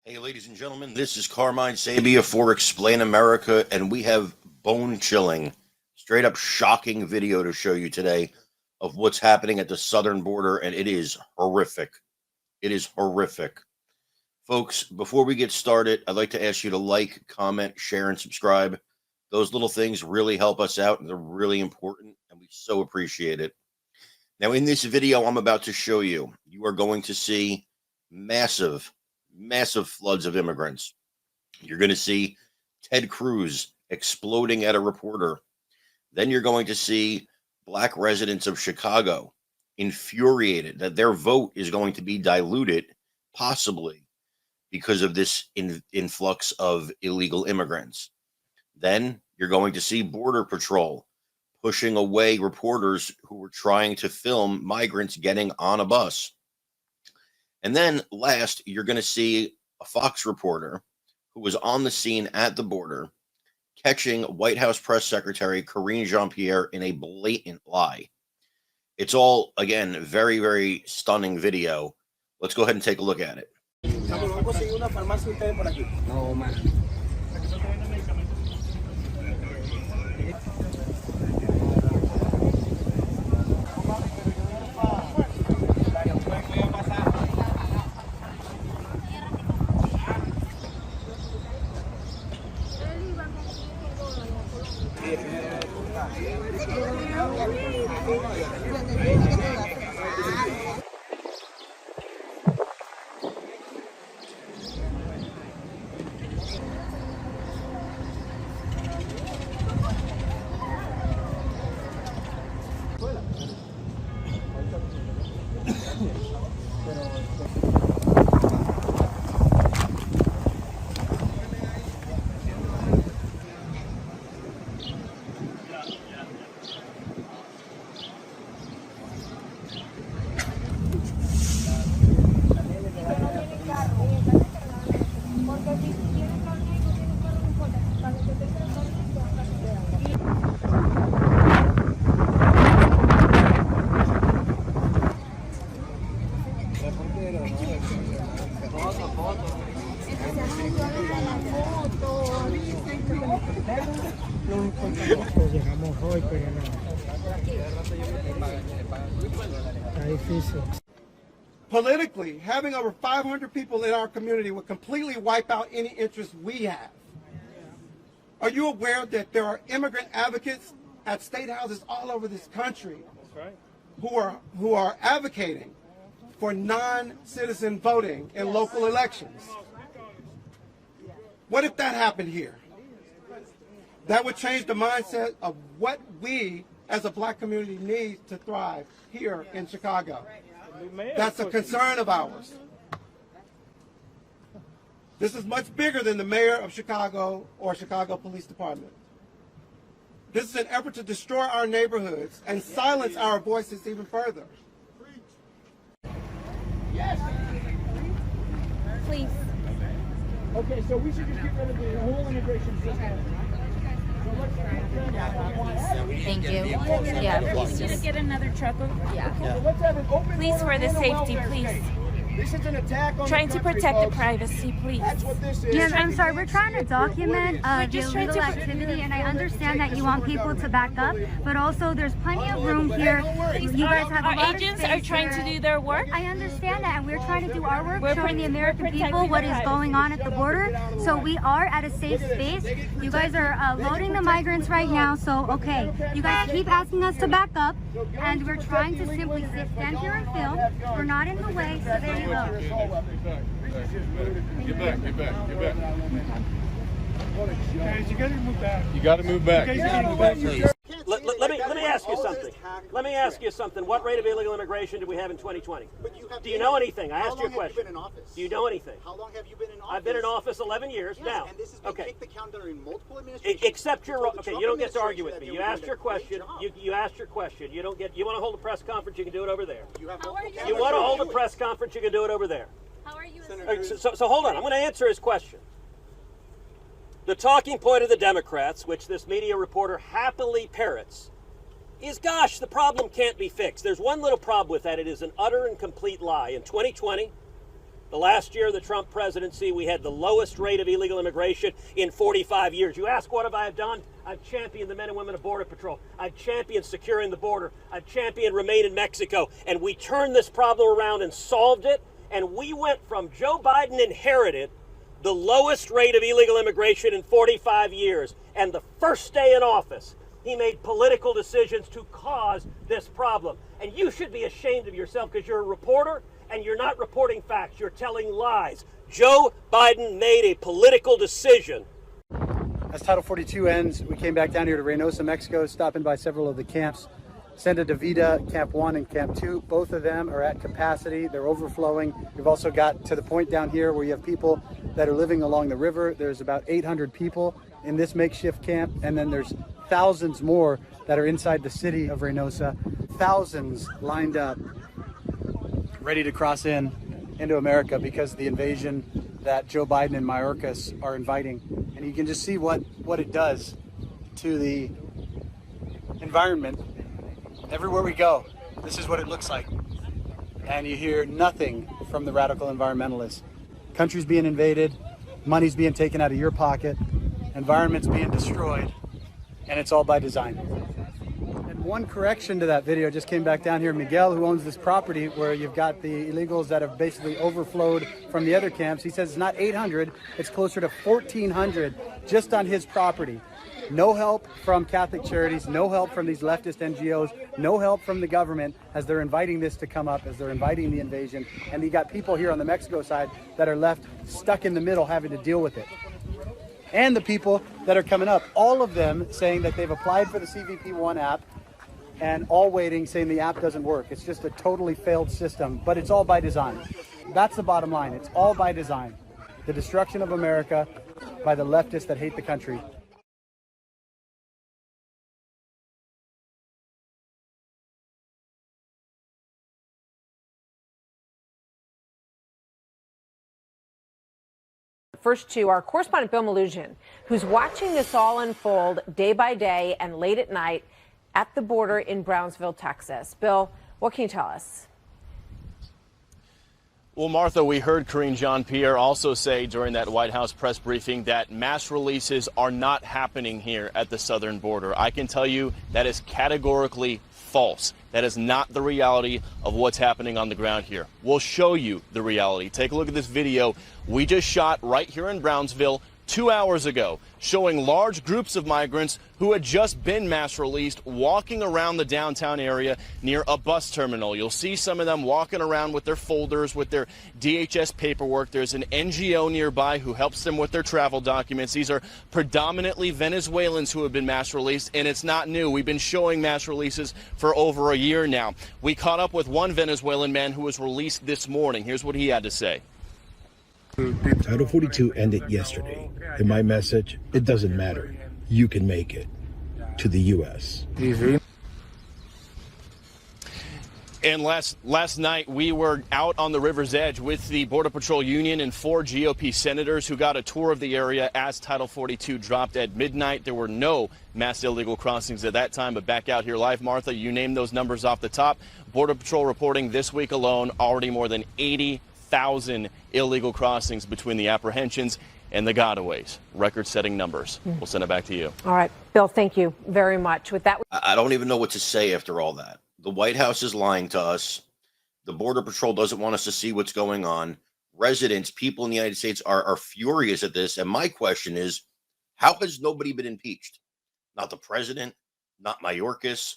Hey, ladies and gentlemen, this is Carmine Sabia for Explain America, and we have bone-chilling, straight-up shocking video to show you today of what's happening at the southern border, and it is horrific. It is horrific. Folks, before we get started, I'd like to ask you to like, comment, share, and subscribe. Those little things really help us out, and they're really important, and we so appreciate it. Now, in this video I'm about to show you, you are going to see massive floods of immigrants. You're going to see Ted Cruz exploding at a reporter. Then you're going to see black residents of Chicago infuriated that their vote is going to be diluted, possibly because of this influx of illegal immigrants. Then you're going to see Border Patrol pushing away reporters who were trying to film migrants getting on a bus. And then last, you're going to see a Fox reporter who was on the scene at the border catching White House Press Secretary Karine Jean-Pierre in a blatant lie. It's all, again, very, very stunning video. Let's go ahead and take a look at it. Politically, having over 500 people in our community would completely wipe out any interest we have. Are you aware that there are immigrant advocates at state houses all over this country who are advocating for non-citizen voting in local elections? What if that happened here? That would change the mindset of what we as a black community need to thrive here in Chicago. That's a concern of ours. This is much bigger than the mayor of Chicago or Chicago Police Department. This is an effort to destroy our neighborhoods and silence our voices even further. Yes. Please. Okay, so we should just get rid of the whole immigration system. Thank you. Yeah, please Just get another truck. Yeah. So let's have an open Please, for the safety, please. This is an attack on Trying the to country, protect the folks. privacy, please. That's what this is. Yes, I'm sorry. We're trying to document the just trying illegal to- activity, and I understand that you want people to back up, but also there's plenty of room here. You guys have a Our lot agents of are space trying here. to do their work. I understand that, and we're trying to do our work, We're showing the American protecting people what their is going on at the border. So we are at a safe space. You guys are loading the migrants right now, so okay. You guys keep asking us to back up, and we're trying to simply stand here and film. We're not in the way, so there you go. Get back. Guys, you gotta move back. You got to move back. Let me ask you something. Let me ask you something. What rate of illegal immigration did we have in 2020? Do you know anything? I asked you a question. Do you know anything? How long have you been in office? I've been in office 11 years Yes, now. and this has been Okay. kicked the count during multiple administrations. Except your Until the okay. Trump You don't get to argue with administration me. that You they were asked doing your a great question. job. You asked your question. You don't get. You want to hold a press conference? You can do it over there. You have How multiple are you? You want to hold a do it. press conference? You can do it over there. How are you? So hold on. I'm going to answer his question. The talking point of the Democrats, which this media reporter happily parrots, is, gosh, the problem can't be fixed. There's one little problem with that. It is an utter and complete lie. In 2020, The last year of the Trump presidency, we had the lowest rate of illegal immigration in 45 years. You ask, what have I done? I've championed the men and women of Border Patrol. I've championed securing the border. I've championed Remain in Mexico. And we turned this problem around and solved it. And we went from Joe Biden inherited the lowest rate of illegal immigration in 45 years. And the first day in office, he made political decisions to cause this problem. And you should be ashamed of yourself because you're a reporter and you're not reporting facts. You're telling lies. Joe Biden made a political decision. As Title 42 ends, we came back down here to Reynosa, Mexico, stopping by several of the camps. Senda de Vida, Camp 1 and Camp 2, both of them are at capacity. They're overflowing. We've also got to the point down here where you have people that are living along the river. There's about 800 people in this makeshift camp, and then there's thousands more that are inside the city of Reynosa. Thousands lined up, ready to cross into America because of the invasion that Joe Biden and Mayorkas are inviting. And you can just see what it does to the environment. Everywhere we go, this is what it looks like. And you hear nothing from the radical environmentalists. Countries being invaded, money's being taken out of your pocket, environment's being destroyed, and it's all by design. And one correction to that video just came back down here. Miguel, who owns this property where you've got the illegals that have basically overflowed from the other camps, he says it's not 800, it's closer to 1,400 just on his property. No help from Catholic Charities, no help from these leftist NGOs, no help from the government as they're inviting this to come up, as they're inviting the invasion. And you got people here on the Mexico side that are left stuck in the middle having to deal with it. And the people that are coming up, all of them saying that they've applied for the CBP-1 app and all waiting, saying the app doesn't work. It's just a totally failed system, but it's all by design. That's the bottom line. It's all by design. The destruction of America by the leftists that hate the country. First to our correspondent Bill Malusian, who's watching this all unfold day by day and late at night at the border in Brownsville, Texas. Bill, what can you tell us? Well, Martha, we heard Karine Jean-Pierre also say during that White House press briefing that mass releases are not happening here at the southern border. I can tell you that is categorically false. That is not the reality of what's happening on the ground here. We'll show you the reality. Take a look at this video we just shot right here in Brownsville 2 hours ago, showing large groups of migrants who had just been mass released walking around the downtown area near a bus terminal. You'll see some of them walking around with their folders, with their DHS paperwork. There's an NGO nearby who helps them with their travel documents. These are predominantly Venezuelans who have been mass released, and it's not new. We've been showing mass releases for over a year now. We caught up with one Venezuelan man who was released this morning. Here's what he had to say. Title 42 ended yesterday. And my message, it doesn't matter. You can make it to the U.S. And last night, we were out on the river's edge with the Border Patrol Union and 4 GOP senators who got a tour of the area as Title 42 dropped at midnight. There were no mass illegal crossings at that time, but back out here live, Martha, you named those numbers off the top. Border Patrol reporting this week alone already more than 80,000 illegal crossings between the apprehensions and the gotaways. Record-setting numbers. We'll send it back to you. All right, Bill, thank you very much. With that, I don't even know what to say after all that. The White House is lying to us. The Border Patrol doesn't want us to see what's going on. Residents, people in the United States are furious at this. And my question is, how has nobody been impeached? Not the president, not Mayorkas.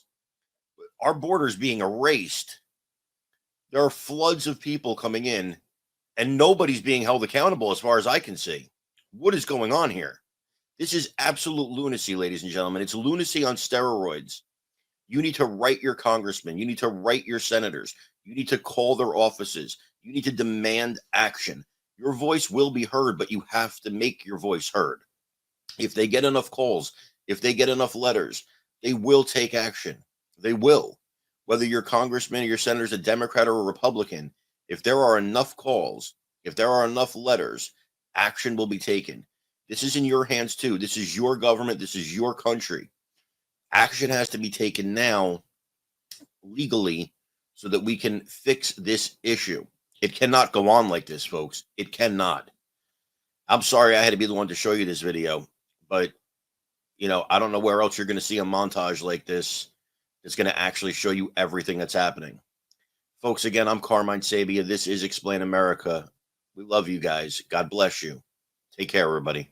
Our border's being erased. There are floods of people coming in, and nobody's being held accountable as far as I can see. What is going on here? This is absolute lunacy, ladies and gentlemen. It's lunacy on steroids. You need to write your congressmen. You need to write your senators. You need to call their offices. You need to demand action. Your voice will be heard, but you have to make your voice heard. If they get enough calls, if they get enough letters, they will take action. They will. Whether your congressman or your senator is a Democrat or a Republican, if there are enough calls, if there are enough letters, action will be taken. This is in your hands too. This is your government. This is your country. Action has to be taken now legally so that we can fix this issue. It cannot go on like this, folks. It cannot. I'm sorry I had to be the one to show you this video, but, you know, I don't know where else you're going to see a montage like this that's going to actually show you everything that's happening. Folks, again, I'm Carmine Sabia. This is Explain America. We love you guys. God bless you. Take care, everybody.